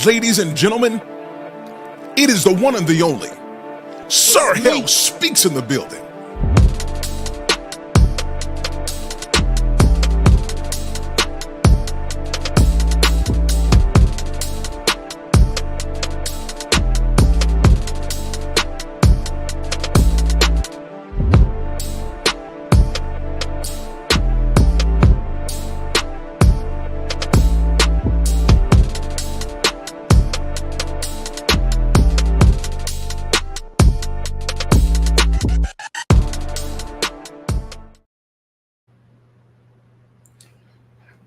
Ladies and gentlemen, it is the one and the only Sir Hale speaks in the building.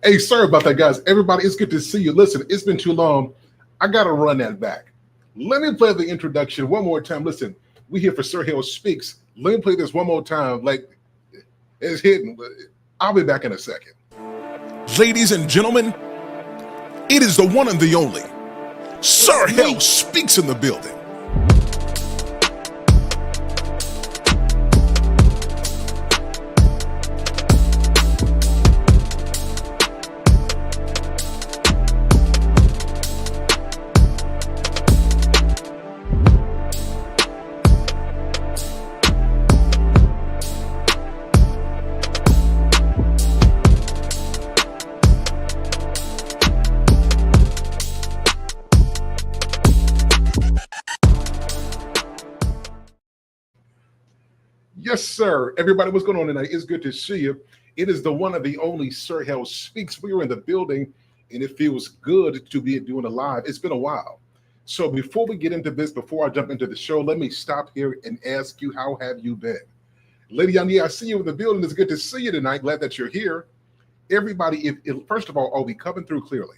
Hey, sorry about that, guys. Everybody, it's good to see you. Listen, it's been too long. I got to run that back. Let me play the introduction one more time. Listen, we here for Sir Hale Speaks. Let me play this one more time. Like, it's hidden. I'll be back in a second. Ladies and gentlemen, it is the one and the only Sir Hale speaks in the building. Yes, sir. Everybody, what's going on tonight? It's good to see you. It is the one and the only Sir Hale Speaks. We are in the building, and it feels good to be doing a live. It's been a while. So before we get into this, before I jump into the show, let me stop here and ask you, how have you been? Lady Yanni, I see you in the building. It's good to see you tonight. Glad that you're here. Everybody, first of all, are we coming through clearly?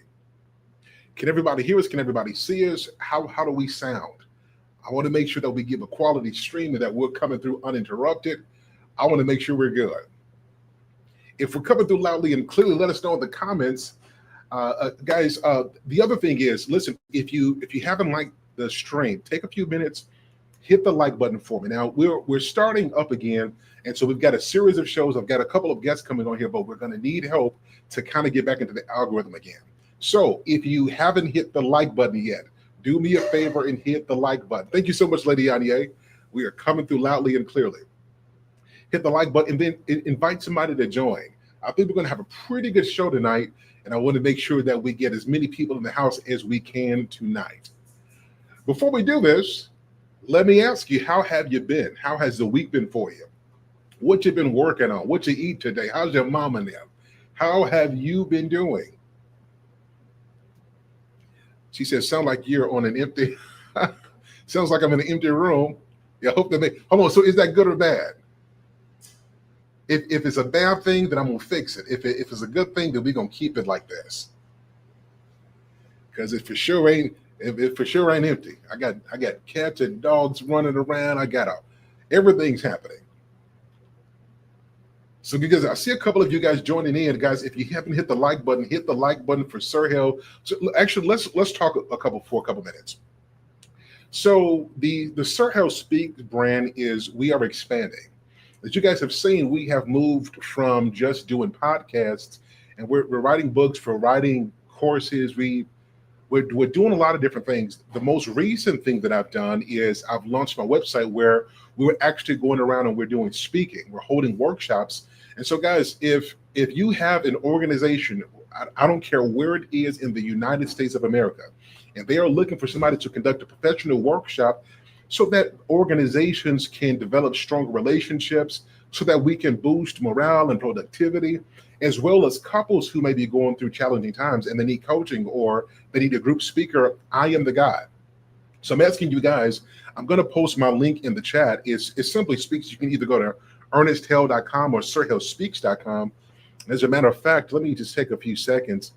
Can everybody hear us? Can everybody see us? How do we sound? I want to make sure that we give a quality stream and that we're coming through uninterrupted. I want to make sure we're good. If we're coming through loudly and clearly, let us know in the comments. Guys, the other thing is, listen, if you haven't liked the stream, take a few minutes, hit the like button for me. Now, we're starting up again, and so we've got a series of shows. I've got a couple of guests coming on here, but we're going to need help to kind of get back into the algorithm again. So if you haven't hit the like button yet, do me a favor and hit the like button. Thank you so much, Lady Anye. We are coming through loudly and clearly. Hit the like button and then invite somebody to join. I think we're going to have a pretty good show tonight, and I want to make sure that we get as many people in the house as we can tonight. Before we do this, let me ask you, how have you been? How has the week been for you? What you been working on? What you eat today? How's your mom and them? How have you been doing? She says, sound like you're on an empty, sounds like I'm in an empty room. Yeah, I hope that hold on, so is that good or bad? If it's a bad thing, then I'm gonna fix it. If it's a good thing, then we're gonna keep it like this. Because it for sure ain't empty. I got cats and dogs running around. Everything's happening. So because I see a couple of you guys joining in, guys, if you haven't hit the like button, hit the like button for Sir Hale. So actually, let's talk for a couple minutes. So the Sir Hale Speaks brand we are expanding. As you guys have seen, we have moved from just doing podcasts, and we're writing books, we're writing courses, we're doing a lot of different things. The most recent thing that I've done is I've launched my website where we're actually going around and we're doing speaking. We're holding workshops. And so, guys, if you have an organization, I don't care where it is in the United States of America, and they are looking for somebody to conduct a professional workshop so that organizations can develop stronger relationships, so that we can boost morale and productivity, as well as couples who may be going through challenging times and they need coaching or they need a group speaker, I am the guy. So I'm asking you guys, I'm going to post my link in the chat. It simply speaks. You can either go to ErnestHale.com or SirHaleSpeaks.com. As a matter of fact, let me just take a few seconds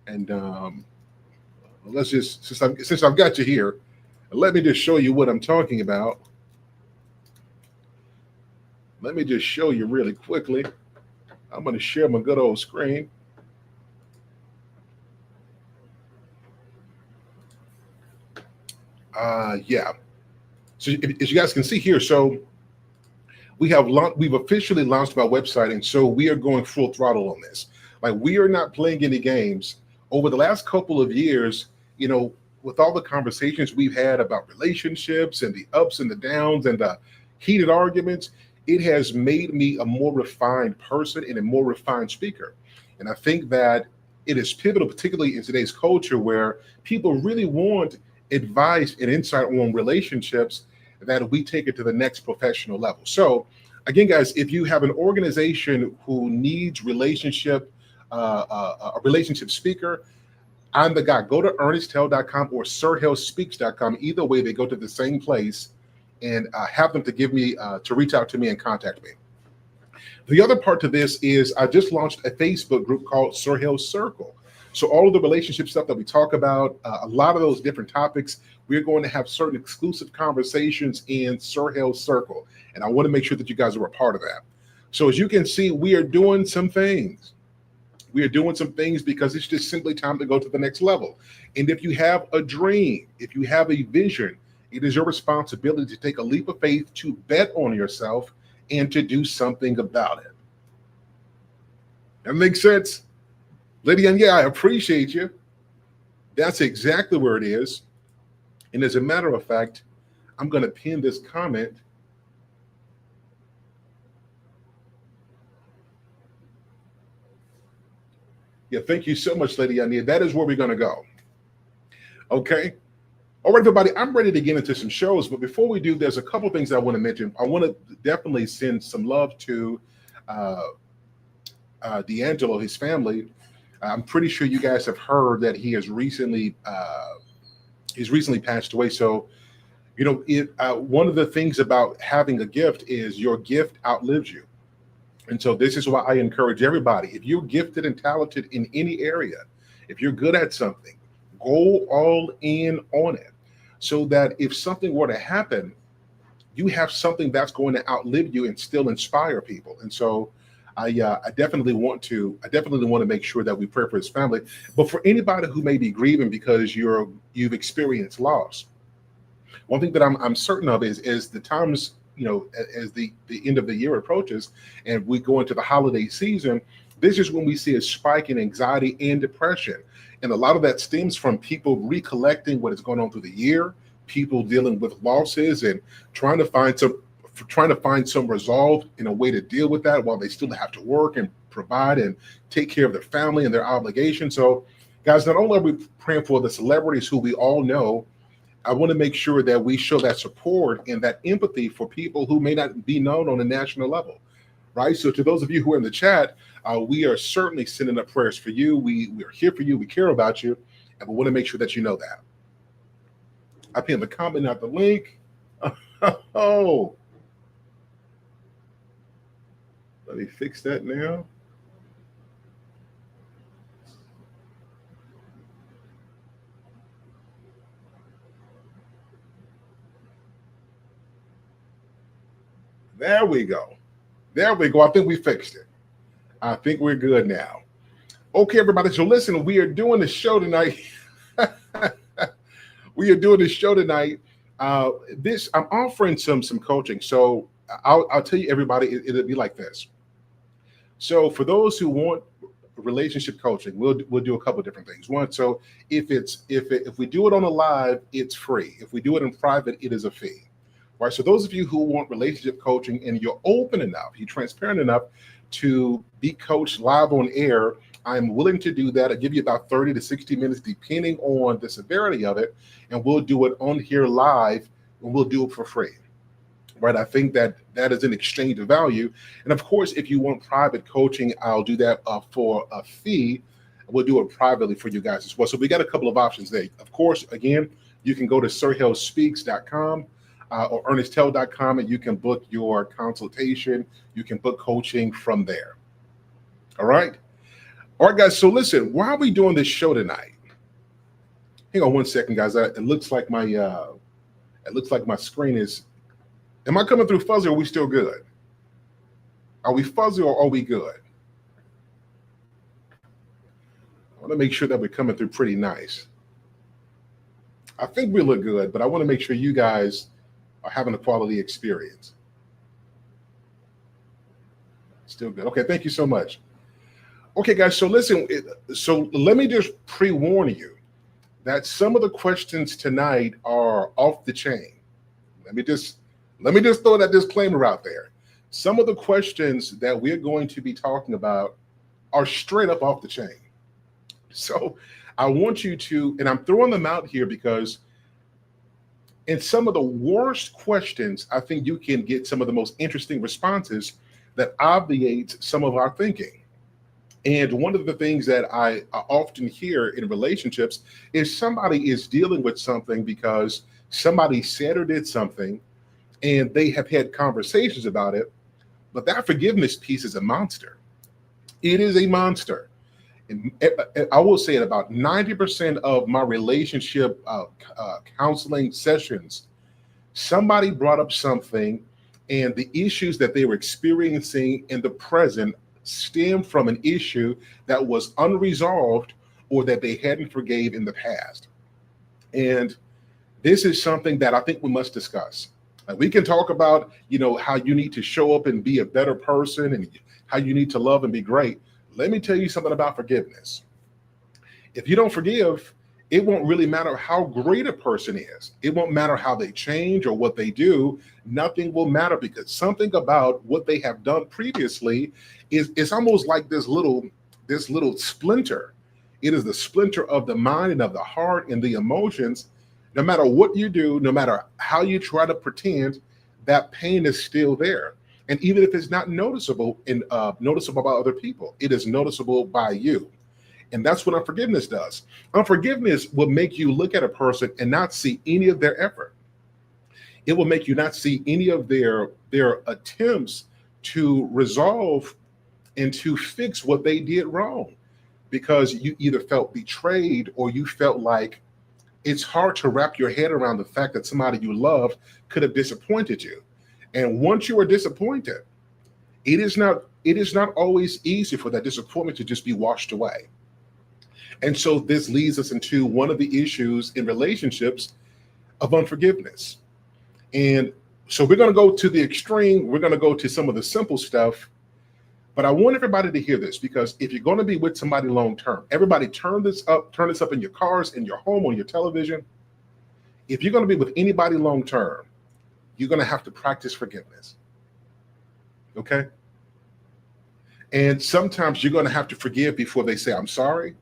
and let's just, since I've got you here, let me just show you what I'm talking about. Let me just show you really quickly. I'm going to share my good old screen. Yeah. So as you guys can see here, so we've officially launched my website, and so we are going full throttle on this. Like, we are not playing any games. Over the last couple of years, you know, with all the conversations we've had about relationships and the ups and the downs and the heated arguments, it has made me a more refined person and a more refined speaker. And I think that it is pivotal, particularly in today's culture where people really want advice and insight on relationships, that we take it to the next professional level. So, again, guys, if you have an organization who needs a relationship speaker, I'm the guy. Go to ernesthale.com or sirhalespeaks.com. Either way, they go to the same place, and have them to give me to reach out to me and contact me. The other part to this is I just launched a Facebook group called Sir Hale's Circle. So all of the relationship stuff that we talk about, a lot of those different topics, we're going to have certain exclusive conversations in Sir Hale's Circle. And I want to make sure that you guys are a part of that. So as you can see, we are doing some things. We are doing some things because it's just simply time to go to the next level. And if you have a dream, if you have a vision, it is your responsibility to take a leap of faith, to bet on yourself, and to do something about it. That makes sense? Lady, and yeah, I appreciate you. That's exactly where it is. And as a matter of fact, I'm going to pin this comment. Yeah, thank you so much, Lady Ania. That is where we're going to go. Okay. All right, everybody, I'm ready to get into some shows. But before we do, there's a couple things I want to mention. I want to definitely send some love to D'Angelo, his family. I'm pretty sure you guys have heard that he has recently passed away. So, you know, one of the things about having a gift is your gift outlives you. And so this is why I encourage everybody, if you're gifted and talented in any area, if you're good at something, go all in on it, so that if something were to happen, you have something that's going to outlive you and still inspire people. And so I definitely want to make sure that we pray for his family. But for anybody who may be grieving because you've experienced loss, one thing that I'm certain of is the times, you know, as the end of the year approaches and we go into the holiday season, this is when we see a spike in anxiety and depression. And a lot of that stems from people recollecting what has gone on through the year, people dealing with losses and trying to find some resolve in a way to deal with that while they still have to work and provide and take care of their family and their obligations. So, guys, not only are we praying for the celebrities who we all know, I want to make sure that we show that support and that empathy for people who may not be known on a national level, right? So to those of you who are in the chat, we are certainly sending up prayers for you. We are here for you. We care about you, and we want to make sure that you know that. I pinned the comment, not the link. Oh, let me fix that now. There we go. There we go. I think we fixed it. I think we're good now. Okay, everybody. So listen, we are doing the show tonight. We are doing this show tonight. I'm offering some coaching. So I'll tell you, everybody, it'll be like this. So for those who want relationship coaching, we'll do a couple of different things. One, so if we do it on a live, it's free. If we do it in private, it is a fee. Right. So those of you who want relationship coaching and you're open enough, you're transparent enough to be coached live on air, I'm willing to do that. I'll give you about 30 to 60 minutes, depending on the severity of it. And we'll do it on here live, and we'll do it for free. Right. I think that is an exchange of value. And of course, if you want private coaching, I'll do that for a fee. We'll do it privately for you guys as well. So we got a couple of options there. Of course, again, you can go to sirhalespeaks.com. Or ernesthale.com, and you can book your consultation. You can book coaching from there. All right, guys. So listen, why are we doing this show tonight? Hang on one second, guys. It looks like my screen is. Am I coming through fuzzy? Or are we still good? Are we fuzzy or are we good? I want to make sure that we're coming through pretty nice. I think we look good, but I want to make sure you guys are having a quality experience. Still good. Okay, thank you so much. Okay, guys, so listen, so let me just pre-warn you. that some of the questions tonight are off the chain. Let me just let me just throw that disclaimer out there. Some of the questions that we're going to be talking about are straight up off the chain. So I want you to, and I'm throwing them out here because in some of the worst questions, I think you can get some of the most interesting responses that obviate some of our thinking. And one of the things that I often hear in relationships is somebody is dealing with something because somebody said or did something and they have had conversations about it, but that forgiveness piece is a monster. It is a monster. And I will say it about 90% of my relationship counseling sessions, somebody brought up something and the issues that they were experiencing in the present stem from an issue that was unresolved or that they hadn't forgave in the past. And this is something that I think we must discuss. We can talk about, how you need to show up and be a better person and how you need to love and be great. Let me tell you something about forgiveness. If you don't forgive, it won't really matter how great a person is. It won't matter how they change or what they do. Nothing will matter because something about what they have done previously is almost like this little splinter. It is the splinter of the mind and of the heart and the emotions. No matter what you do, no matter how you try to pretend, that pain is still there. And even if it's not noticeable and noticeable by other people, it is noticeable by you. And that's what unforgiveness does. Unforgiveness will make you look at a person and not see any of their effort. It will make you not see any of their attempts to resolve and to fix what they did wrong, because you either felt betrayed or you felt like it's hard to wrap your head around the fact that somebody you love could have disappointed you. And once you are disappointed, it is not always easy for that disappointment to just be washed away. And so this leads us into one of the issues in relationships of unforgiveness. And so we're going to go to the extreme. We're going to go to some of the simple stuff. But I want everybody to hear this, because if you're going to be with somebody long term, everybody turn this up in your cars, in your home, on your television. If you're going to be with anybody long term, you're going to have to practice forgiveness. Okay? And sometimes you're going to have to forgive before they say, I'm sorry.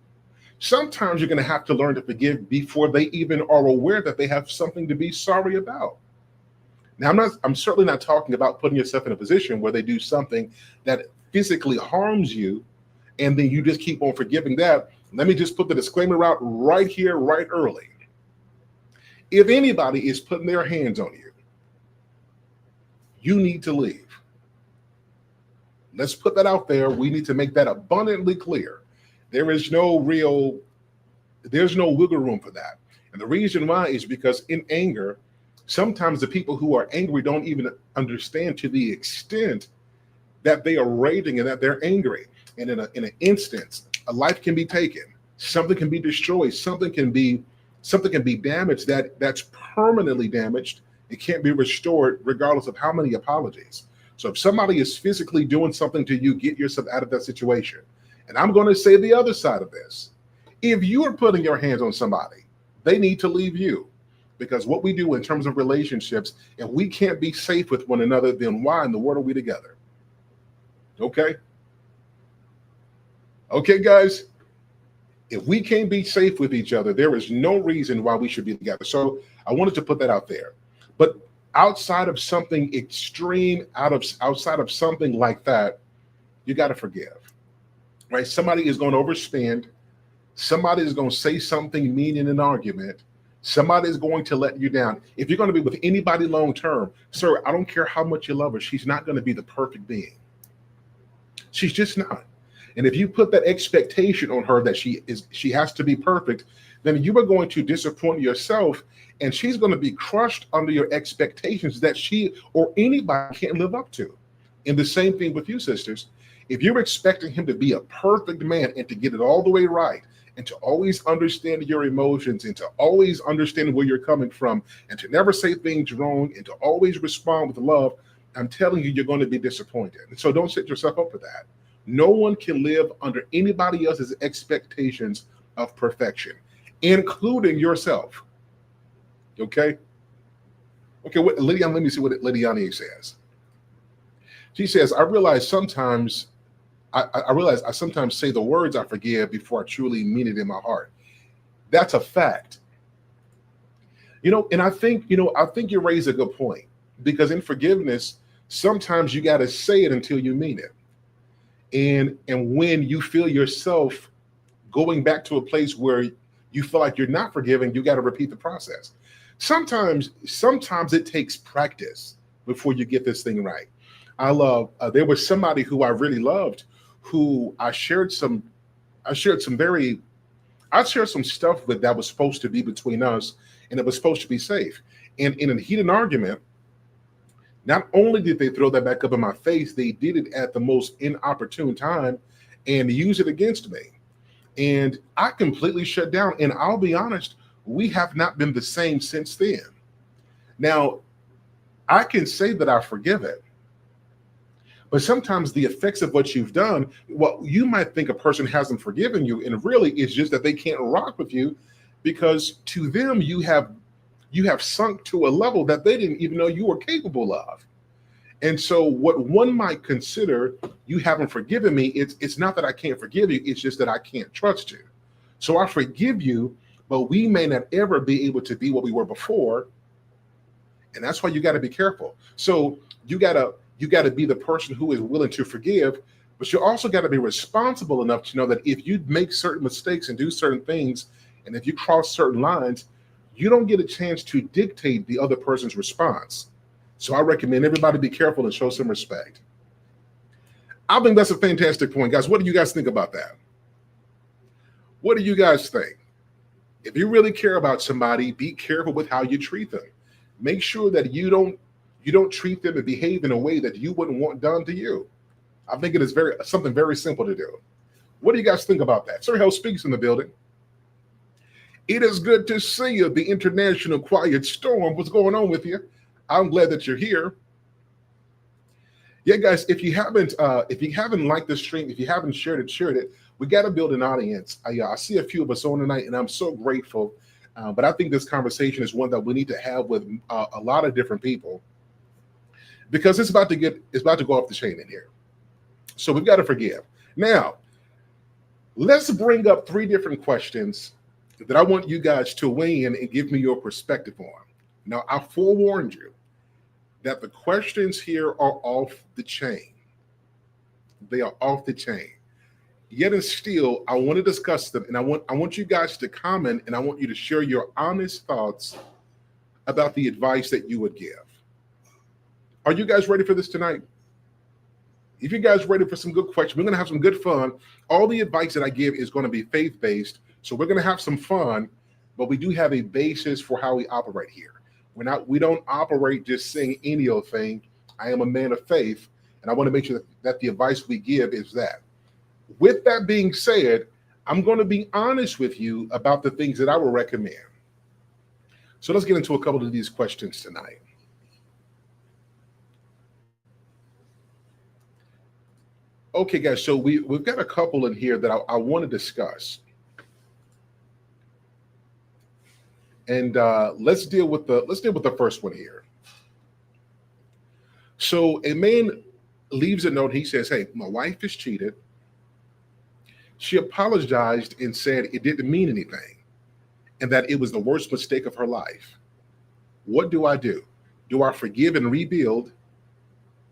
Sometimes you're going to have to learn to forgive before they even are aware that they have something to be sorry about. Now, I'm certainly not talking about putting yourself in a position where they do something that physically harms you and then you just keep on forgiving that. Let me just put the disclaimer out right here, right early. If anybody is putting their hands on you, you need to leave. Let's put that out there. We need to make that abundantly clear. There's no wiggle room for that. And the reason why is because in anger, sometimes the people who are angry don't even understand to the extent that they are raging and that they're angry. And in an instance, a life can be taken, something can be destroyed, something can be damaged that's permanently damaged. It can't be restored regardless of how many apologies. So if somebody is physically doing something to you, get yourself out of that situation. And I'm going to say the other side of this. If you are putting your hands on somebody, they need to leave you. Because what we do in terms of relationships, if we can't be safe with one another, then why in the world are we together? Okay? Okay, guys? If we can't be safe with each other, there is no reason why we should be together. So I wanted to put that out there. But outside of something extreme, outside of something like that, you got to forgive. Right? Somebody is going to overspend. Somebody is going to say something mean in an argument. Somebody is going to let you down. If you're going to be with anybody long term, sir, I don't care how much you love her, she's not going to be the perfect being. She's just not. And if you put that expectation on her that she has to be perfect, then you are going to disappoint yourself, and she's going to be crushed under your expectations that she or anybody can't live up to. And the same thing with you, sisters. If you're expecting him to be a perfect man and to get it all the way right, and to always understand your emotions, and to always understand where you're coming from, and to never say things wrong, and to always respond with love, I'm telling you, you're going to be disappointed. And so don't set yourself up for that. No one can live under anybody else's expectations of perfection. including yourself. Okay. Okay. Lydiane, let me see what Lydiane says. She says, I realize sometimes I realize I sometimes say the words I forgive before I truly mean it in my heart. That's a fact. And I think you raise a good point, because in forgiveness, sometimes you got to say it until you mean it. And when you feel yourself going back to a place where you feel like you're not forgiving, you got to repeat the process. Sometimes it takes practice before you get this thing right. There was somebody who I really loved, who I shared some very I shared some stuff with that was supposed to be between us, and it was supposed to be safe. And in a heated argument, not only did they throw that back up in my face, they did it at the most inopportune time and use it against me. And I completely shut down. And I'll be honest, we have not been the same since then. Now, I can say that I forgive it, but sometimes the effects of what you've done, well, you might think a person hasn't forgiven you, and really it's just that they can't rock with you, because to them you have sunk to a level that they didn't even know you were capable of. And so what one might consider, you haven't forgiven me, it's not that I can't forgive you, it's just that I can't trust you. So I forgive you, but we may not ever be able to be what we were before. And that's why you got to be careful. So you got to be the person who is willing to forgive, but you also got to be responsible enough to know that if you make certain mistakes and do certain things, and if you cross certain lines, you don't get a chance to dictate the other person's response. So I recommend everybody be careful and show some respect. I think that's a fantastic point, guys. What do you guys think about that? What do you guys think? If you really care about somebody, be careful with how you treat them. Make sure that you don't treat them and behave in a way that you wouldn't want done to you. I think it is something very simple to do. What do you guys think about that? Sir Hale speaks in the building. It is good to see you, the International Quiet Storm. What's going on with you? I'm glad that you're here. Yeah, guys, if you haven't liked the stream, if you haven't shared it, we got to build an audience. I see a few of us on tonight, and I'm so grateful. But I think this conversation is one that we need to have with a lot of different people, because it's about to go off the chain in here. So we've got to forgive. Now, let's bring up three different questions that I want you guys to weigh in and give me your perspective on. Now, I forewarned you that the questions here are off the chain. They are off the chain. Yet and still, I want to discuss them, and I want you guys to comment, and I want you to share your honest thoughts about the advice that you would give. Are you guys ready for this tonight? If you guys ready for some good questions, we're going to have some good fun. All the advice that I give is going to be faith-based, so we're going to have some fun, but we do have a basis for how we operate here. We don't operate just saying any old thing. I am a man of faith, and I want to make sure that the advice we give is that. With that being said, I'm going to be honest with you about the things that I will recommend. So let's get into a couple of these questions tonight. Okay, guys, so we've got a couple in here that I want to discuss. And let's deal with the first one here. So a man leaves a note. He says, "Hey, my wife is cheated. She apologized and said it didn't mean anything, and that it was the worst mistake of her life. What do I do? Do I forgive and rebuild,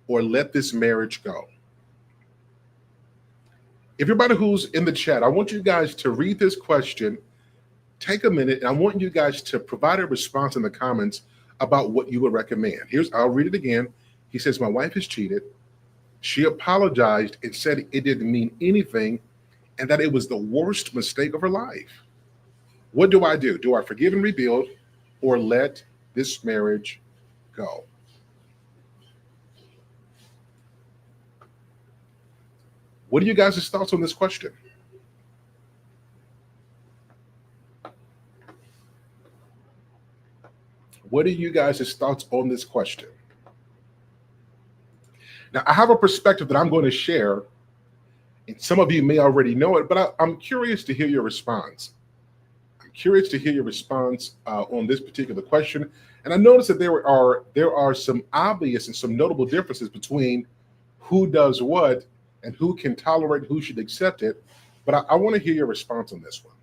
or let this marriage go?" Everybody who's in the chat, I want you guys to read this question, take a minute, and I want you guys to provide a response in the comments about what you would recommend. I'll read it again. He says, "My wife is cheated. She apologized and said it didn't mean anything, and that it was the worst mistake of her life. What do I do? Do I forgive and rebuild, or let this marriage go?" What are you guys' thoughts on this question? What are you guys' thoughts on this question? Now, I have a perspective that I'm going to share, and some of you may already know it, but I'm curious to hear your response. I'm Curious to hear your response on this particular question. And I noticed that there are some obvious and some notable differences between who does what and who can tolerate, who should accept it. But I want to hear your response on this one.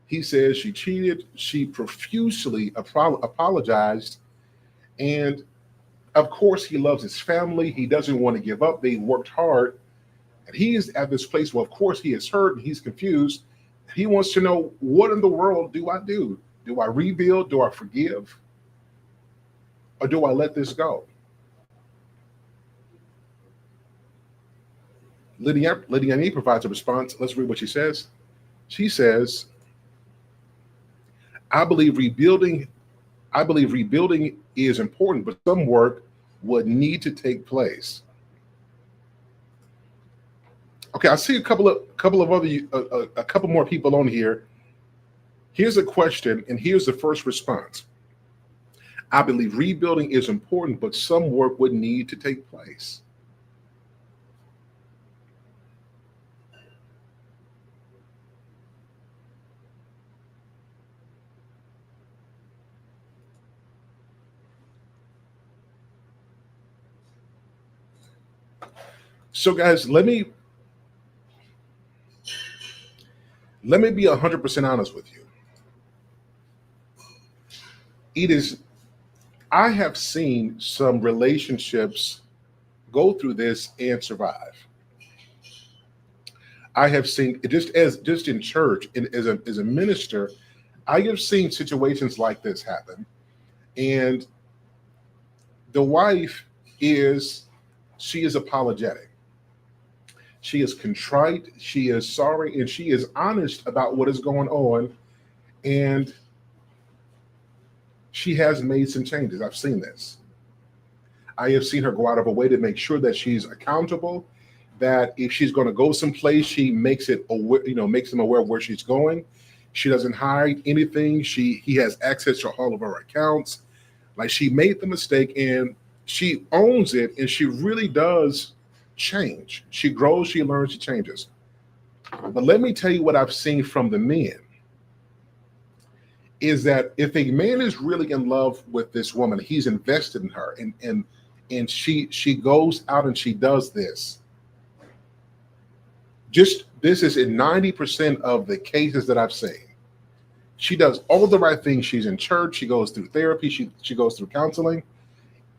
He says she cheated, she profusely apologized, and of course he loves his family. He doesn't want to give up. They worked hard, and he is at this place where, of course, he is hurt and he's confused. He wants to know, what in the world do I do? Do I rebuild? Do I forgive? Or do I let this go? Lydia provides a response. Let's read what she says. She says, I believe rebuilding is important, but some work would need to take place. Okay, I see a couple more people on here. Here's a question, and here's the first response. I believe rebuilding is important, but some work would need to take place. So, guys, let me be 100% honest with you. I have seen some relationships go through this and survive. I have seen just in church and as a minister, I have seen situations like this happen. And the wife she is apologetic. She is contrite, she is sorry, and she is honest about what is going on. And she has made some changes. I've seen this. I have seen her go out of her way to make sure that she's accountable, that if she's going to go someplace, she makes them aware of where she's going. She doesn't hide anything. He has access to all of her accounts. Like, she made the mistake and she owns it, and she really does change. She grows, she learns, she changes. But let me tell you what I've seen from the men is that if a man is really in love with this woman, he's invested in her, and she goes out and she does this. This is in 90% of the cases that I've seen. She does all the right things. She's in church. She goes through therapy. She goes through counseling.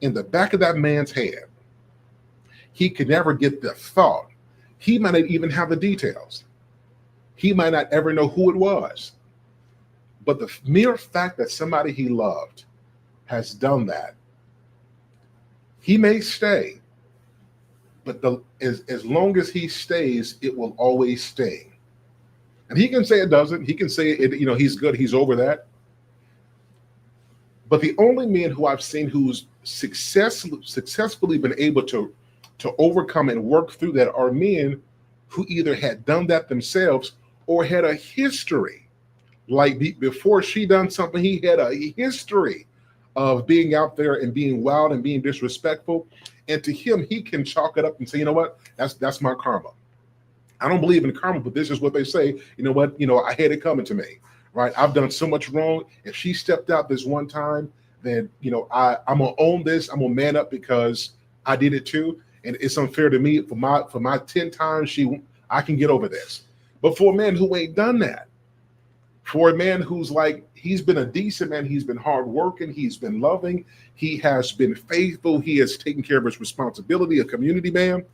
In the back of that man's head, he could never get the thought. He might not even have the details. He might not ever know who it was. But the mere fact that somebody he loved has done that, he may stay, but as long as he stays, it will always sting. And he can say it doesn't. He can say it, he's good. He's over that. But the only man who I've seen who's successfully been able to overcome and work through that are men who either had done that themselves or had a history. Like before she done something, he had a history of being out there and being wild and being disrespectful. And to him, he can chalk it up and say, you know what, that's my karma. I don't believe in karma, but this is what they say. You know what, I had it coming to me, right? I've done so much wrong. If she stepped out this one time, then, I'm going to own this. I'm going to man up because I did it too. And it's unfair to me for my 10 times I can get over this. But for a man who ain't done that, for a man who's like, he's been a decent man, he's been hardworking, he's been loving, he has been faithful, he has taken care of his responsibility, a community man.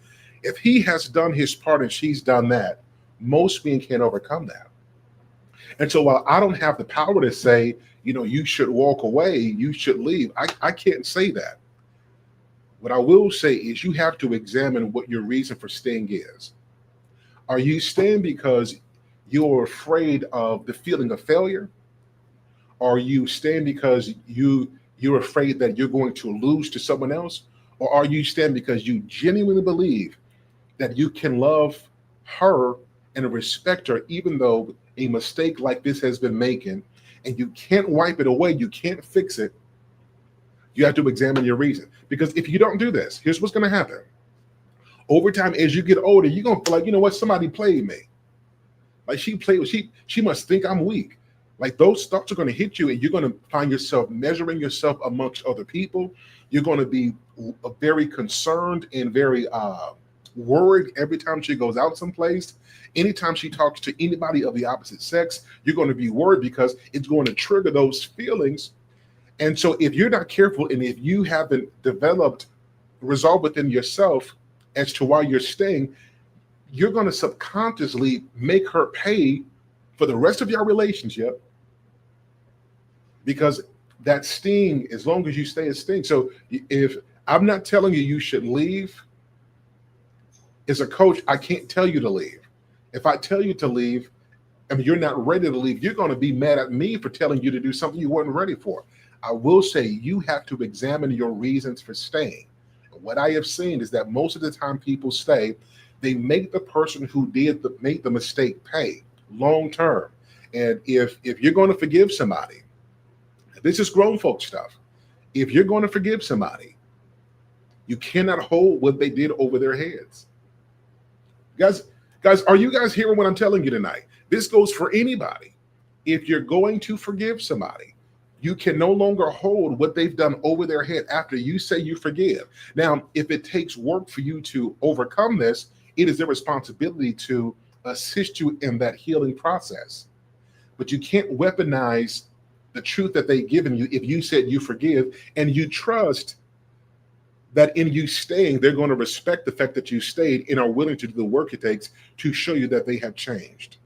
If he has done his part and she's done that, most men can't overcome that. And so while I don't have the power to say, you should walk away, you should leave, I can't say that. What I will say is you have to examine what your reason for staying is. Are you staying because you're afraid of the feeling of failure? Are you staying because you're afraid that you're going to lose to someone else? Or are you staying because you genuinely believe that you can love her and respect her even though a mistake like this has been making and you can't wipe it away, you can't fix it? You have to examine your reason. Because if you don't do this, here's what's going to happen. Over time, as you get older, you're going to feel like, somebody played me. Like she must think I'm weak. Like those thoughts are going to hit you, and you're going to find yourself measuring yourself amongst other people. You're going to be very concerned and very worried every time she goes out someplace. Anytime she talks to anybody of the opposite sex, you're going to be worried because it's going to trigger those feelings. And so, if you're not careful, and if you haven't developed resolve within yourself as to why you're staying, you're going to subconsciously make her pay for the rest of your relationship, because that sting, as long as you stay, it stings. So if I'm not telling you you should leave, as a coach, I can't tell you to leave. If I tell you to leave and you're not ready to leave, you're going to be mad at me for telling you to do something you weren't ready for. I will say you have to examine your reasons for staying. What I have seen is that most of the time people stay, they make the person who make the mistake pay long term. And if you're going to forgive somebody, this is grown folk stuff. If you're going to forgive somebody, you cannot hold what they did over their heads. Guys, are you guys hearing what I'm telling you tonight? This goes for anybody. If you're going to forgive somebody, you can no longer hold what they've done over their head after you say you forgive. Now, if it takes work for you to overcome this, it is their responsibility to assist you in that healing process. But you can't weaponize the truth that they've given you if you said you forgive and you trust that in you staying, they're going to respect the fact that you stayed and are willing to do the work it takes to show you that they have changed.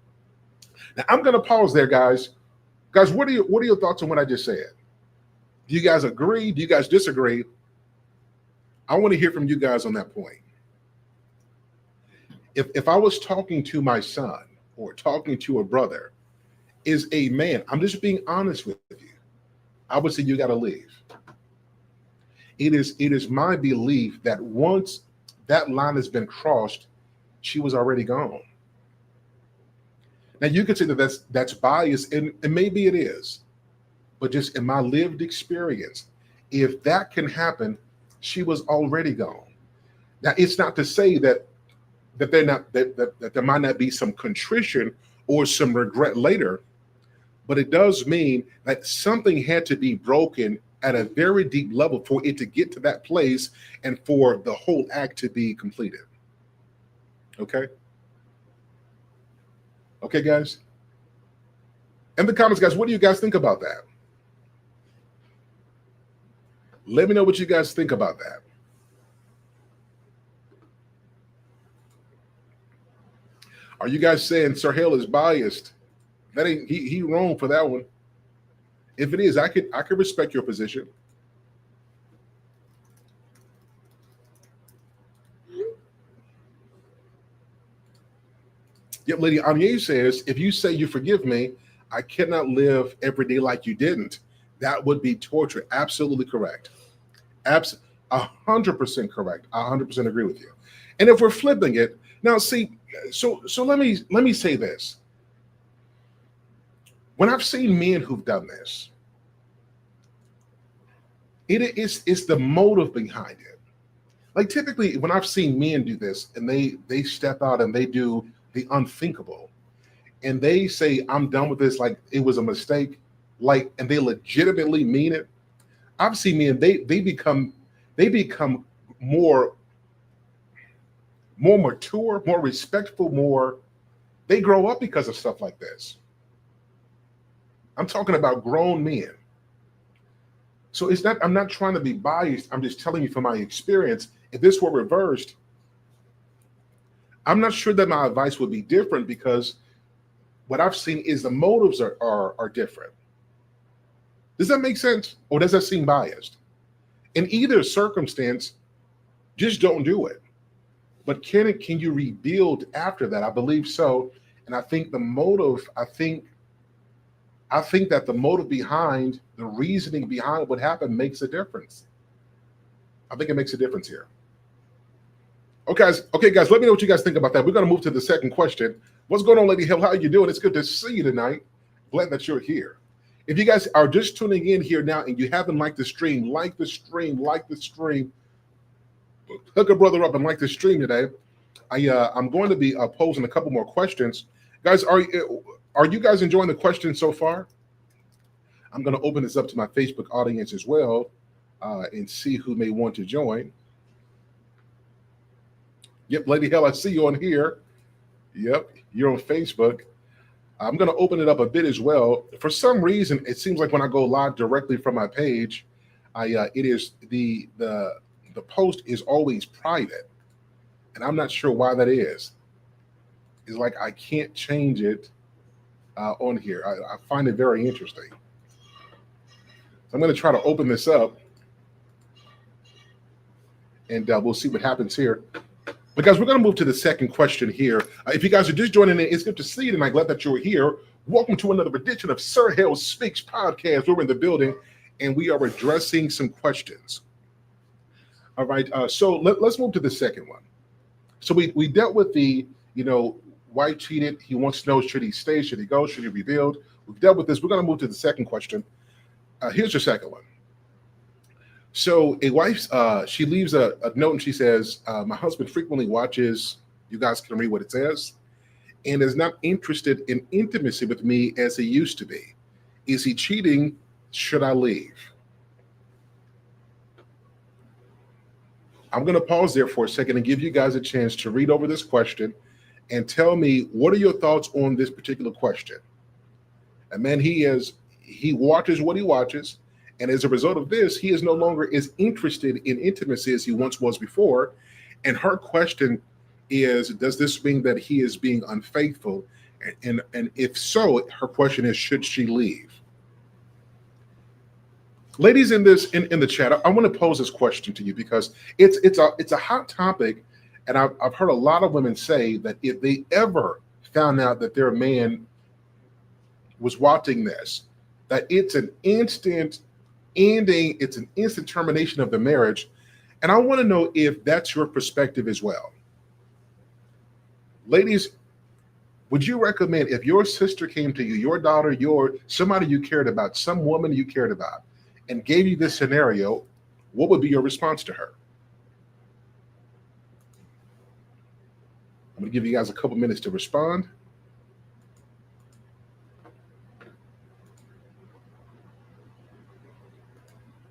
Now, I'm going to pause there, guys. Guys, what are your thoughts on what I just said? Do you guys agree? Do you guys disagree? I want to hear from you guys on that point. If I was talking to my son or talking to a brother, is a man, I'm just being honest with you, I would say you got to leave. It is my belief that once that line has been crossed, she was already gone. Now you could say that that's biased, and maybe it is, but just in my lived experience, if that can happen, she was already gone. Now it's not to say that there might not be some contrition or some regret later, but it does mean that something had to be broken at a very deep level for it to get to that place and for the whole act to be completed. Okay? Okay, guys? In the comments, guys, what do you guys think about that? Let me know what you guys think about that. Are you guys saying Sir Hale is biased? That ain't he wrong for that one. If it is, I could respect your position. Yep, Lady Anya says, if you say you forgive me, I cannot live every day like you didn't. That would be torture. Absolutely correct. 100% correct. 100% agree with you. And if we're flipping it, now see, so let me say this. When I've seen men who've done this, it's the motive behind it. Like typically when I've seen men do this and they step out and they do the unthinkable and they say, I'm done with this, like it was a mistake, like, and they legitimately mean it. I've seen men, they become more mature, more respectful, they grow up because of stuff like this. I'm talking about grown men. So I'm not trying to be biased. I'm just telling you from my experience, if this were reversed, I'm not sure that my advice would be different, because what I've seen is the motives are different. Does that make sense? Or does that seem biased? In either circumstance, just don't do it. But can you rebuild after that? I believe so. And I think the motive, I think that the motive behind, the reasoning behind what happened makes a difference. I think it makes a difference here. Okay, guys, let me know what you guys think about that. We're going to move to the second question. What's going on, Lady Hale? How are you doing? It's good to see you tonight. Glad that you're here. If you guys are just tuning in here now and you haven't liked the stream, like the stream. Hook a brother up and like the stream today. I'm going to be posing a couple more questions, Guys, are you guys enjoying the question so far? I'm going to open this up to my Facebook audience as well, and see who may want to join. Yep, Lady Hell, I see you on here. Yep, you're on Facebook. I'm going to open it up a bit as well. For some reason, it seems like when I go live directly from my page, it is the post is always private, and I'm not sure why that is. It's like I can't change it on here. I find it very interesting. So I'm going to try to open this up, and we'll see what happens here. But guys, we're going to move to the second question here. If you guys are just joining in, it's good to see you, and I'm glad that you're here. Welcome to another edition of Sir Hale Speaks podcast. We're in the building, and we are addressing some questions. All right, so let's move to the second one. So we dealt with the, wife cheated. He wants to know, should he stay? Should he go? Should he rebuild? We've dealt with this. We're going to move to the second question. Here's your second one. So a wife, she leaves a note and she says, my husband frequently watches, you guys can read what it says, and is not interested in intimacy with me as he used to be. Is he cheating? Should I leave? I'm going to pause there for a second and give you guys a chance to read over this question and tell me, what are your thoughts on this particular question? And man, he watches what he watches. And as a result of this, he is no longer as interested in intimacy as he once was before. And her question is, does this mean that he is being unfaithful? And if so, her question is, should she leave? Ladies in the chat, I want to pose this question to you because it's a hot topic. And I've heard a lot of women say that if they ever found out that their man was watching this, that it's an instant ending, it's an instant termination of the marriage. And I want to know if that's your perspective as well. Ladies, would you recommend, if your sister came to you, your daughter, somebody you cared about, some woman you cared about, and gave you this scenario, what would be your response to her? I'm going to give you guys a couple minutes to respond.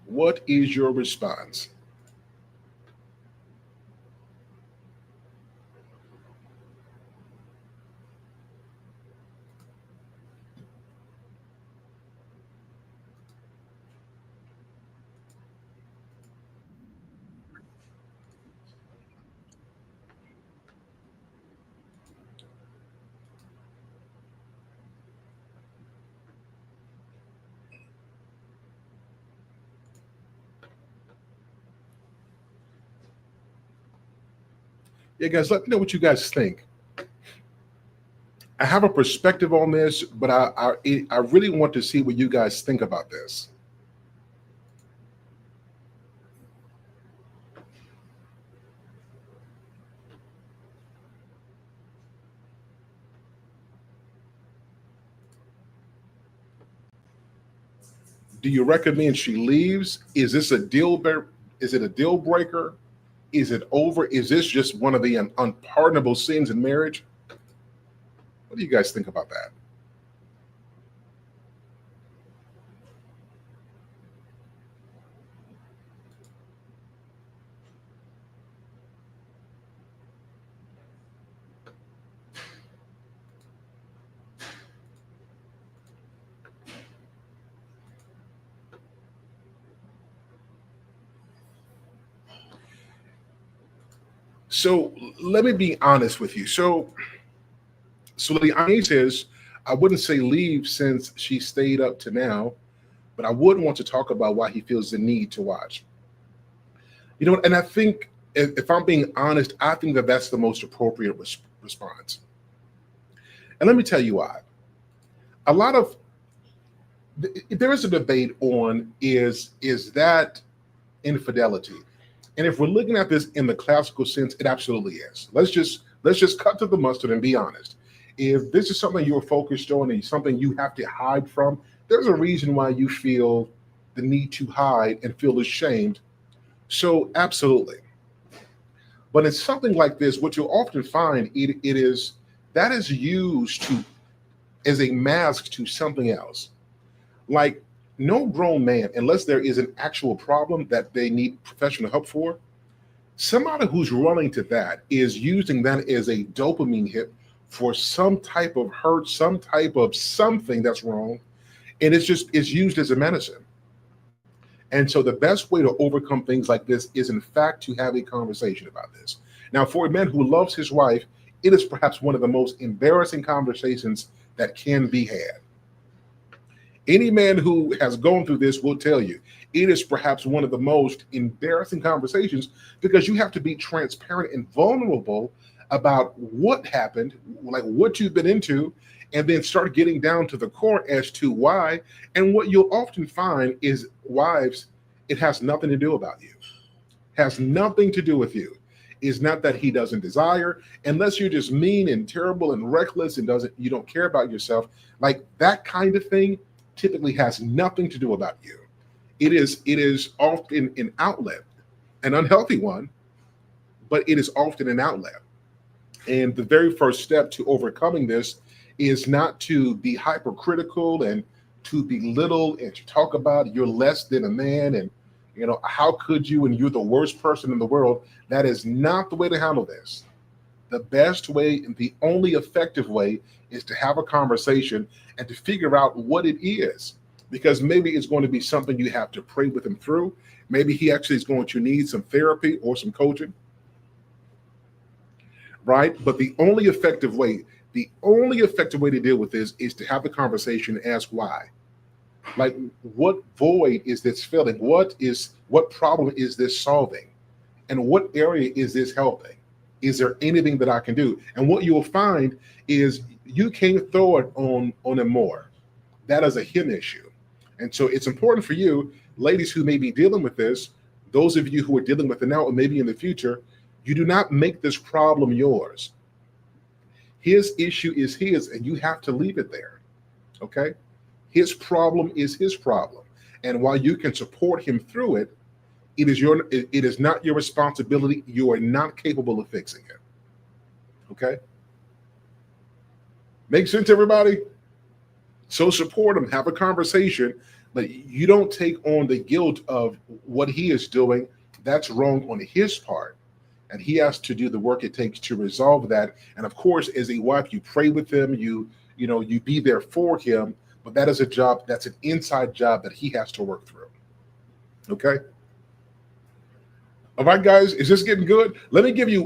What is your response? Yeah, guys, let me know what you guys think. I have a perspective on this, but I really want to see what you guys think about this. Do you recommend she leaves? Is this a deal breaker? Is it a deal breaker? Is it over? Is this just one of the unpardonable sins in marriage? What do you guys think about that? So let me be honest with you. So the answer is, I wouldn't say leave since she stayed up to now, but I would want to talk about why he feels the need to watch. You know what? And I think, if I'm being honest, I think that that's the most appropriate response. And let me tell you why. A lot of there is a debate on is that infidelity, and if we're looking at this in the classical sense, it absolutely is. Let's just cut to the mustard and be honest. If this is something you're focused on and something you have to hide from, there's a reason why you feel the need to hide and feel ashamed. So absolutely. But in something like this, what you'll often find it is that is used to as a mask to something else. Like no grown man, unless there is an actual problem that they need professional help for, somebody who's running to that is using that as a dopamine hit for some type of hurt, some type of something that's wrong, and it's used as a medicine. And so the best way to overcome things like this is in fact to have a conversation about this. Now, for a man who loves his wife, it is perhaps one of the most embarrassing conversations that can be had. Any man who has gone through this will tell you it is perhaps one of the most embarrassing conversations because you have to be transparent and vulnerable about what happened, like what you've been into, and then start getting down to the core as to why. And what you'll often find is wives, it has nothing to do about you, has nothing to do with you. It's not that he doesn't desire, unless you're just mean and terrible and reckless and you don't care about yourself. Like that kind of thing typically has nothing to do about you. It is often an outlet, an unhealthy one, but it is often an outlet. And the very first step to overcoming this is not to be hypercritical and to belittle and to talk about you're less than a man and how could you and you're the worst person in the world. That is not the way to handle this. The best way and the only effective way is to have a conversation and to figure out what it is. Because maybe it's going to be something you have to pray with him through. Maybe he actually is going to need some therapy or some coaching. Right? But the only effective way to deal with this is to have the conversation, ask why. Like, what void is this filling? What problem is this solving? And what area is this helping? Is there anything that I can do? And what you will find is you can't throw it on him more. That is a him issue. And so it's important for you, ladies who may be dealing with this, those of you who are dealing with it now or maybe in the future, you do not make this problem yours. His issue is his, and you have to leave it there. Okay? His problem is his problem. And while you can support him through it, it is not your responsibility. You are not capable of fixing it. Okay? Make sense, everybody? So support him, have a conversation, but you don't take on the guilt of what he is doing. That's wrong on his part. And he has to do the work it takes to resolve that. And of course, as a wife, you pray with him, you be there for him, but that is a job, that's an inside job that he has to work through. Okay? All right, guys, is this getting good? Let me give you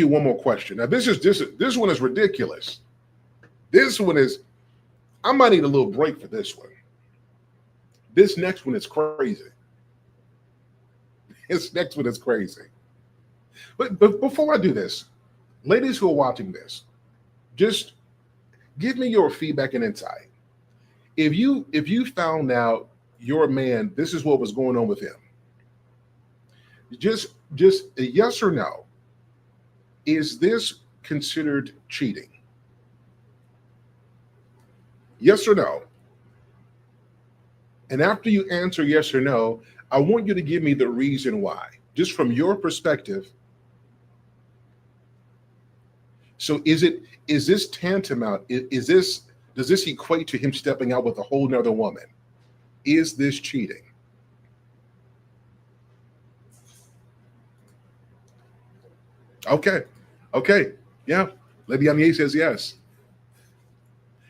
one more question. Now, this one is ridiculous. This one is, I might need a little break for this one. This next one is crazy. This next one is crazy. But before I do this, ladies who are watching this, just give me your feedback and insight. If you found out your man, this is what was going on with him, just a yes or no. Is this considered cheating? Yes or no? And after you answer yes or no, I want you to give me the reason why, just from your perspective. So is this tantamount? Does this equate to him stepping out with a whole nother woman? Is this cheating? Okay. Yeah. Lady Anye says yes.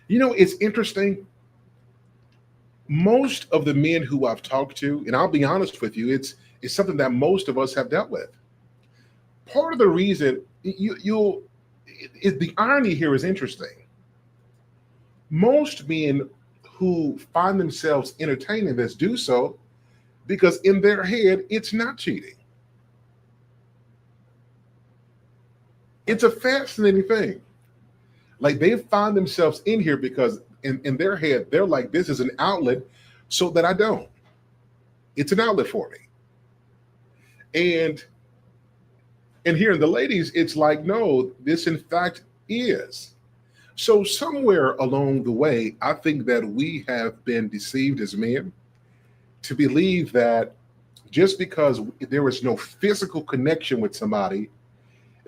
It's interesting. Most of the men who I've talked to, and I'll be honest with you, it's something that most of us have dealt with. Part of the reason the irony here is interesting. Most men who find themselves entertaining this do so because in their head, it's not cheating. It's a fascinating thing. Like they find themselves in here because in their head, they're like, this is an outlet so that I don't. It's an outlet for me. And here in the ladies, it's like, no, this in fact is. So somewhere along the way, I think that we have been deceived as men to believe that just because there is no physical connection with somebody,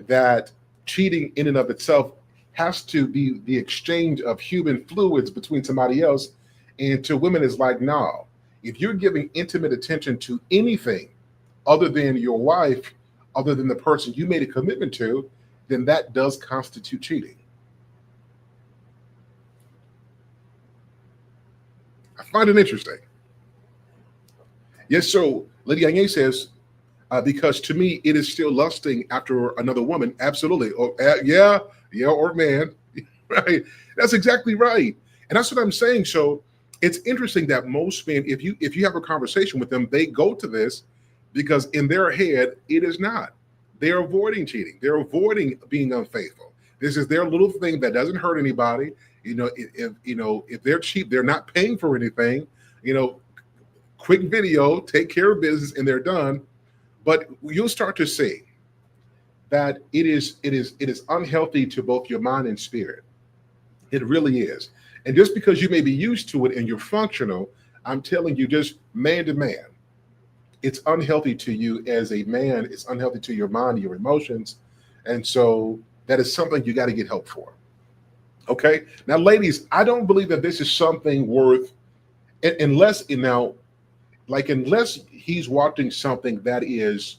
that cheating in and of itself has to be the exchange of human fluids between somebody else. And to women, it's like, no, if you're giving intimate attention to anything other than your wife, other than the person you made a commitment to, then that does constitute cheating. I find it interesting. Yes, so Lady Anye says, because to me, it is still lusting after another woman. Absolutely. Oh, yeah, yeah, or man. Right. That's exactly right. And that's what I'm saying. So it's interesting that most men, if you have a conversation with them, they go to this because in their head, it is not. They're avoiding cheating. They're avoiding being unfaithful. This is their little thing that doesn't hurt anybody. If they're cheap, they're not paying for anything. You know, quick video, take care of business, and they're done. But you'll start to see that it is unhealthy to both your mind and spirit. It really is. And just because you may be used to it and you're functional, I'm telling you, just man to man, it's unhealthy to you as a man. It's unhealthy to your mind, your emotions. And so that is something you got to get help for. Okay. Now, ladies, I don't believe that this is something worth, unless he's watching something that is,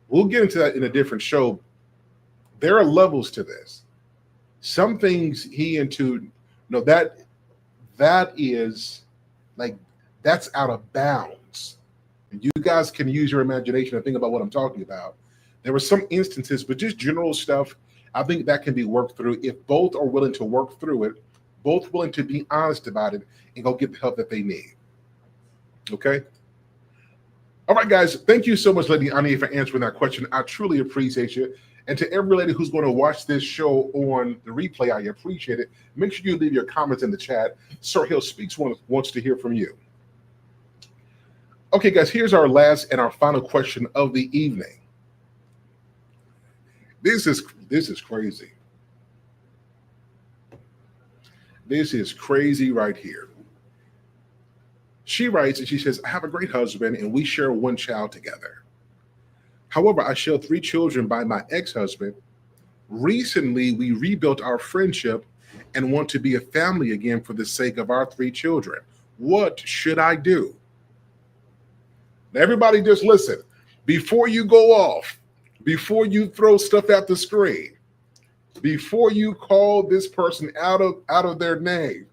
we'll get into that in a different show. There are levels to this. Some things he into, no, that is like, that's out of bounds. And you guys can use your imagination and think about what I'm talking about. There were some instances, but just general stuff, I think that can be worked through if both are willing to work through it, both willing to be honest about it and go get the help that they need. Okay. All right, guys. Thank you so much, Lady Ani, for answering that question. I truly appreciate you. And to every lady who's going to watch this show on the replay, I appreciate it. Make sure you leave your comments in the chat. Sir Hale Speaks wants to hear from you. Okay, guys, here's our last and our final question of the evening. This is crazy. This is crazy right here. She writes and she says, I have a great husband and we share one child together. However, I share 3 children by my ex-husband. Recently, we rebuilt our friendship and want to be a family again for the sake of our 3 children. What should I do? Now, everybody just listen. Before you go off, before you throw stuff at the screen, before you call this person out of their name,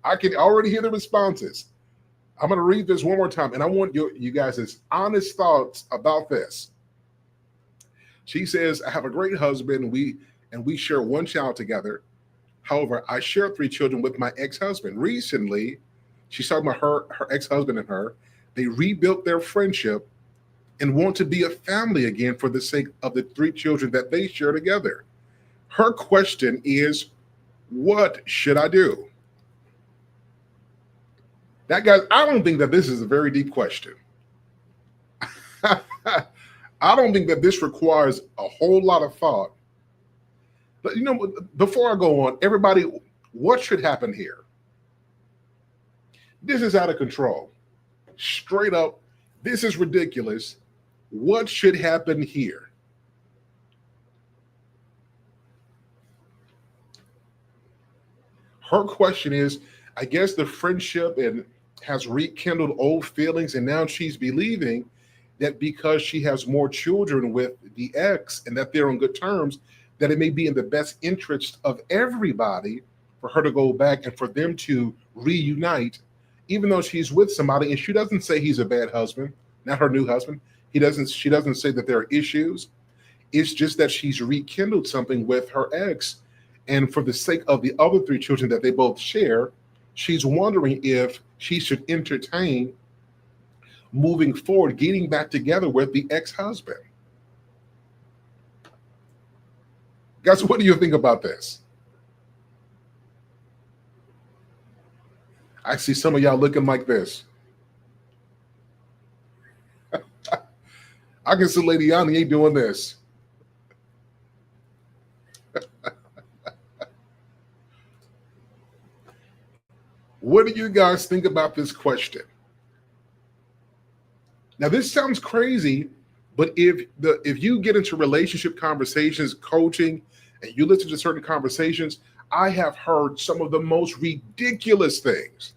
I can already hear the responses. I'm going to read this one more time, and I want you guys' honest thoughts about this. She says, I have a great husband, and we share one child together. However, I share 3 children with my ex-husband. Recently, she's talking about her ex-husband and her. They rebuilt their friendship and want to be a family again for the sake of the 3 children that they share together. Her question is, what should I do? That, guys, I don't think that this is a very deep question. I don't think that this requires a whole lot of thought. But, before I go on, everybody, what should happen here? This is out of control. Straight up, this is ridiculous. What should happen here? Her question is, I guess the friendship has rekindled old feelings, and now she's believing that because she has more children with the ex and that they're on good terms, that it may be in the best interest of everybody for her to go back and for them to reunite, even though she's with somebody. And she doesn't say he's a bad husband, not her new husband. She doesn't say that there are issues. It's just that she's rekindled something with her ex. And for the sake of the other 3 children that they both share, she's wondering if she should entertain moving forward, getting back together with the ex-husband. Guys, what do you think about this? I see some of y'all looking like this. I can see Lady Yanni ain't doing this. What do you guys think about this question? Now, this sounds crazy, but if you get into relationship conversations, coaching, and you listen to certain conversations, I have heard some of the most ridiculous things,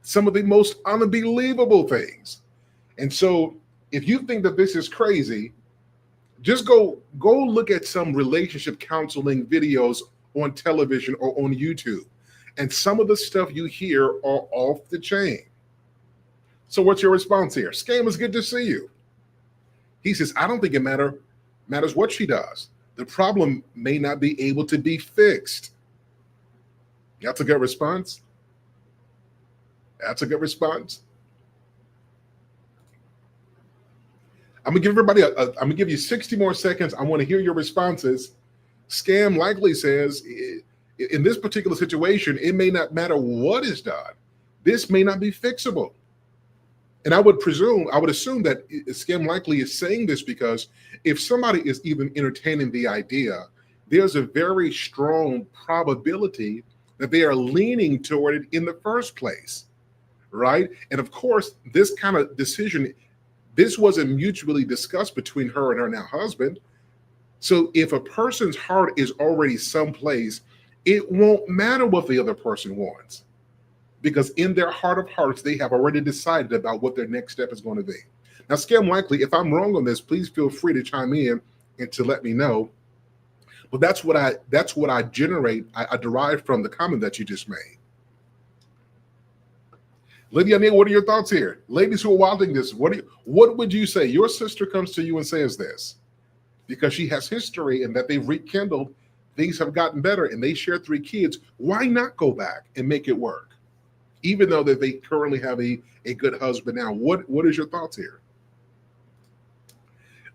some of the most unbelievable things. And so if you think that this is crazy, just go look at some relationship counseling videos on television or on YouTube. And some of the stuff you hear are off the chain. So what's your response here? Scam, is good to see you. He says, I don't think it matters what she does. The problem may not be able to be fixed. That's a good response. That's a good response. I'm gonna give everybody I'm gonna give you 60 more seconds. I want to hear your responses. Scam likely says, in this particular situation, it may not matter what is done. This may not be fixable. And I would assume that Scam likely is saying this because if somebody is even entertaining the idea, there's a very strong probability that they are leaning toward it in the first place, right? And of course, this kind of decision, this wasn't mutually discussed between her and her now husband. So if a person's heart is already someplace, it won't matter what the other person wants, because in their heart of hearts, they have already decided about what their next step is going to be. Now, Scam likely, if I'm wrong on this, please feel free to chime in and to let me know. But that's what I derive from the comment that you just made. Lydia, what are your thoughts here? Ladies who are watching this, what would you say? Your sister comes to you and says this because she has history and that they've rekindled, things have gotten better, and they share 3 kids. Why not go back and make it work? Even though that they currently have a good husband now. What is your thoughts here?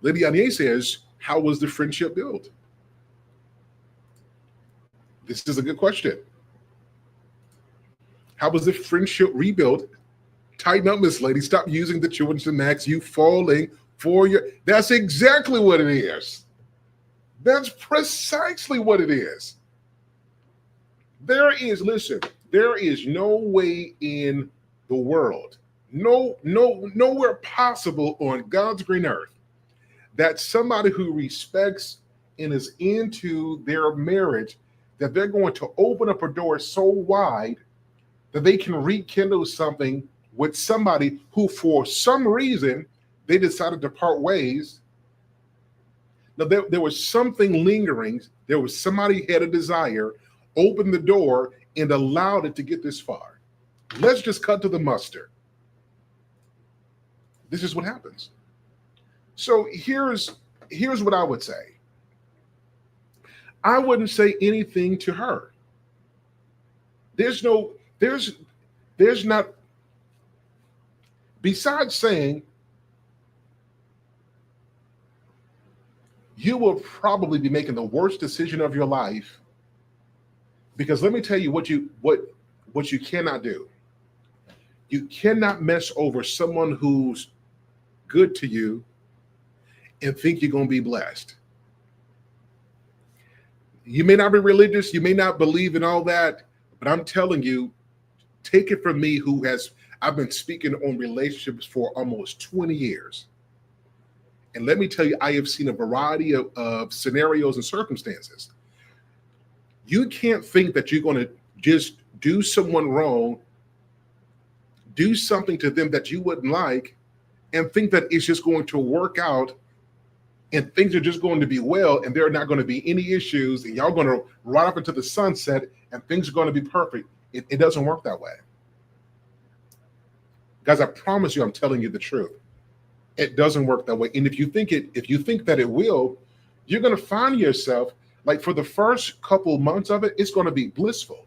Lydia says, how was the friendship built? This is a good question. How was the friendship rebuilt? Tighten up, Miss Lady. Stop using the children to max. You falling for your... That's exactly what it is. That's precisely what it is. There is no way in the world, nowhere possible on God's green earth that somebody who respects and is into their marriage, that they're going to open up a door so wide that they can rekindle something with somebody who, for some reason, they decided to part ways. Now, there was something lingering. There was somebody who had a desire, opened the door, and allowed it to get this far. Let's just cut to the mustard. This is what happens. So here's what I would say. I wouldn't say anything to her. There's not, besides saying, you will probably be making the worst decision of your life, because let me tell you what you cannot do. You cannot mess over someone who's good to you and think you're going to be blessed. You may not be religious, you may not believe in all that, but I'm telling you, take it from me, I've been speaking on relationships for almost 20 years. And let me tell you, I have seen a variety of scenarios and circumstances. You can't think that you're going to just do someone wrong, do something to them that you wouldn't like, and think that it's just going to work out and things are just going to be well and there are not going to be any issues and y'all going to ride up into the sunset and things are going to be perfect. It doesn't work that way. Guys, I promise you, I'm telling you the truth. It doesn't work that way. And if you think that it will, you're going to find yourself, like, for the first couple months of it, it's going to be blissful.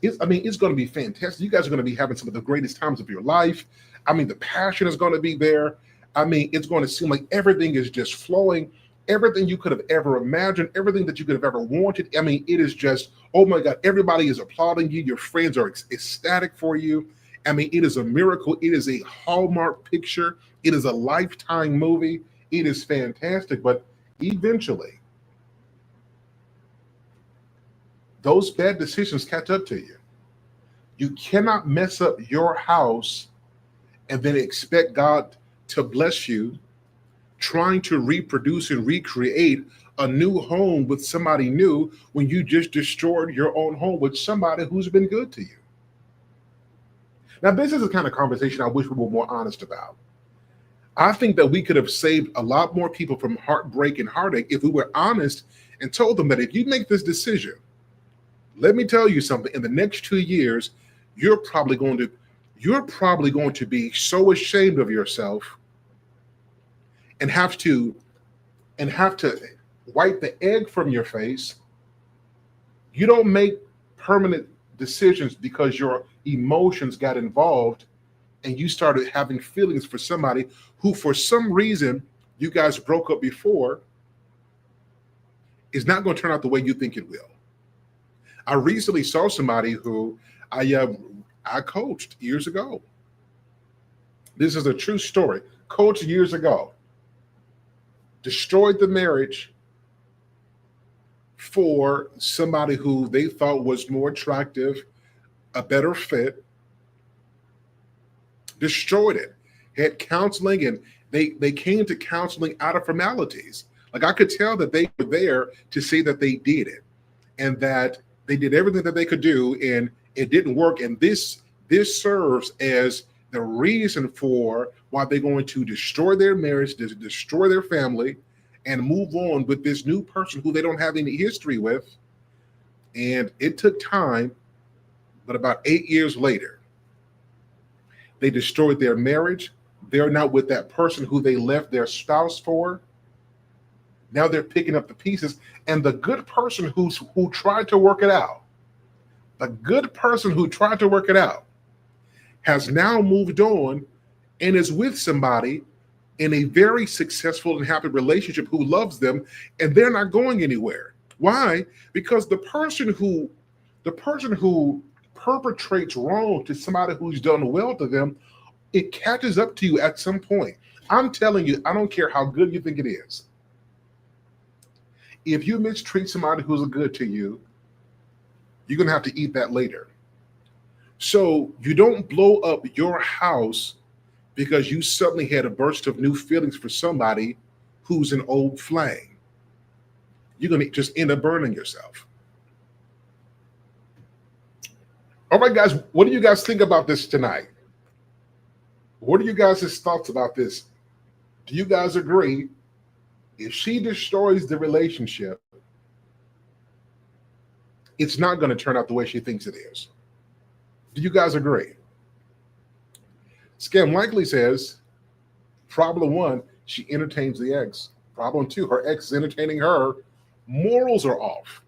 It's going to be fantastic. You guys are going to be having some of the greatest times of your life. The passion is going to be there. It's going to seem like everything is just flowing. Everything you could have ever imagined, everything that you could have ever wanted. It is just, oh my God, everybody is applauding you. Your friends are ecstatic for you. It is a miracle. It is a Hallmark picture. It is a Lifetime movie. It is fantastic. But eventually, those bad decisions catch up to you. You cannot mess up your house and then expect God to bless you, trying to reproduce and recreate a new home with somebody new when you just destroyed your own home with somebody who's been good to you? Now, this is the kind of conversation I wish we were more honest about. I think that we could have saved a lot more people from heartbreak and heartache if we were honest and told them that if you make this decision, let me tell you something, in the next 2 years, you're probably going to be so ashamed of yourself and have to wipe the egg from your face. You don't make permanent decisions because your emotions got involved and you started having feelings for somebody who, for some reason, you guys broke up before, is not going to turn out the way you think it will. I recently saw somebody who I coached years ago. This is a true story. Coached years ago. Destroyed the marriage for somebody who they thought was more attractive, a better fit. Destroyed it. Had counseling, and they came to counseling out of formalities. Like, I could tell that they were there to say that they did it and that they did everything that they could do, and it didn't work. And this serves as the reason for why they're going to destroy their marriage, destroy their family, and move on with this new person who they don't have any history with. And it took time, but about 8 years later, they destroyed their marriage. They're not with that person who they left their spouse for. Now they're picking up the pieces. And the good person who tried to work it out, has now moved on and is with somebody in a very successful and happy relationship who loves them, and they're not going anywhere. Why? Because the person who perpetrates wrong to somebody who's done well to them, it catches up to you at some point. I'm telling you, I don't care how good you think it is. If you mistreat somebody who's good to you, you're going to have to eat that later. So you don't blow up your house because you suddenly had a burst of new feelings for somebody who's an old flame. You're going to just end up burning yourself. All right, guys, what do you guys think about this tonight? What are you guys' thoughts about this? Do you guys agree? If she destroys the relationship, it's not going to turn out the way she thinks it is. Do you guys agree? Scam Likely says, problem 1, she entertains the ex. Problem 2, her ex is entertaining her. Morals are off.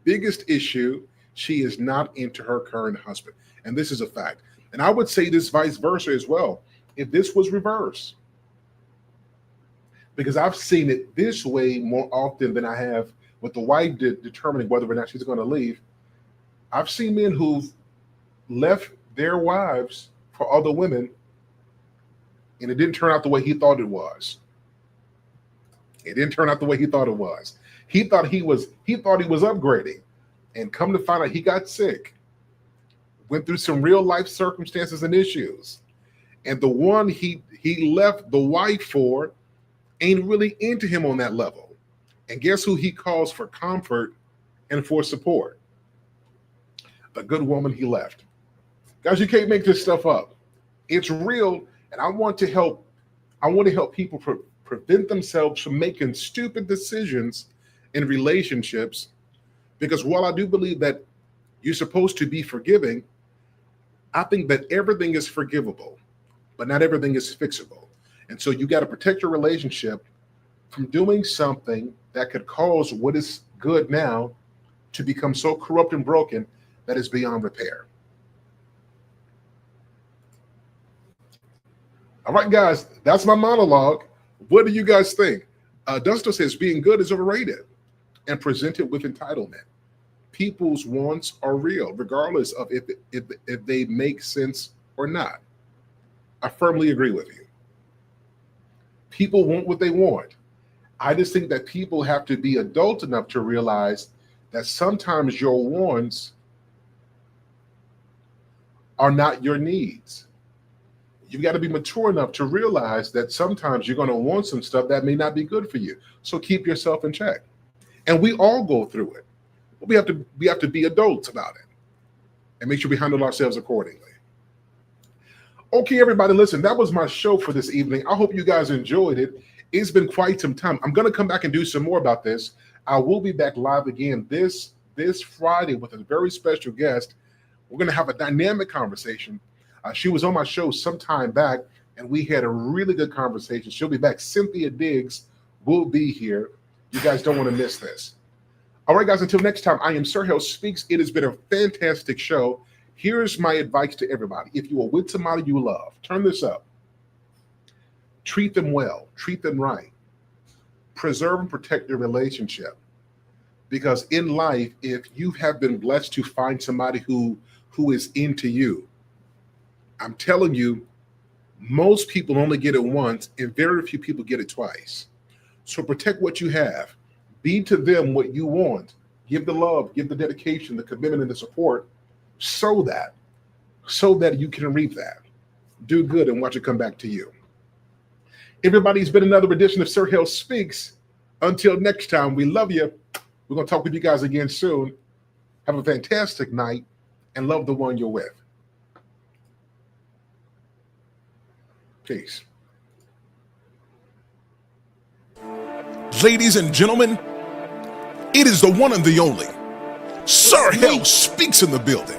Biggest issue, she is not into her current husband. And this is a fact. And I would say this vice versa as well. If this was reversed, because I've seen it this way more often than I have with the wife determining whether or not she's going to leave. I've seen men who've left their wives for other women, and it didn't turn out the way he thought it was. It didn't turn out the way he thought it was. He thought he was upgrading, and come to find out he got sick, went through some real life circumstances and issues, and the one he left the wife for ain't really into him on that level. And guess who he calls for comfort and for support? The good woman he left. Guys, you can't make this stuff up. It's real, and I want to help people prevent themselves from making stupid decisions in relationships, because while I do believe that you're supposed to be forgiving, I think that everything is forgivable, but not everything is fixable. And so you got to protect your relationship from doing something that could cause what is good now to become so corrupt and broken that is beyond repair. All right, guys, that's my monologue. What do you guys think? Dusto says being good is overrated and presented with entitlement. People's wants are real, regardless of if they make sense or not. I firmly agree with you. People want what they want. I just think that people have to be adult enough to realize that sometimes your wants are not your needs. You've got to be mature enough to realize that sometimes you're going to want some stuff that may not be good for you. So keep yourself in check. And we all go through it. But we have to be adults about it and make sure we handle ourselves accordingly. Okay, everybody, listen, that was my show for this evening. I hope you guys enjoyed it. It's been quite some time. I'm going to come back and do some more about this. I will be back live again this Friday with a very special guest. We're going to have a dynamic conversation. She was on my show some time back, and we had a really good conversation. She'll be back. Cynthia Diggs will be here. You guys don't want to miss this. All right, guys, until next time, I am Sir Hale Speaks. It has been a fantastic show. Here's my advice to everybody. If you are with somebody you love, turn this up. Treat them well. Treat them right. Preserve and protect your relationship. Because in life, if you have been blessed to find somebody who is into you, I'm telling you, most people only get it once and very few people get it twice. So protect what you have. Be to them what you want. Give the love, give the dedication, the commitment, and the support so that you can reap that. Do good and watch it come back to you. Everybody's been another edition of Sir Hale Speaks. Until next time, we love you. We're going to talk with you guys again soon. Have a fantastic night and love the one you're with. Peace. Ladies and gentlemen, it is the one and the only Sir Hale Speaks in the building.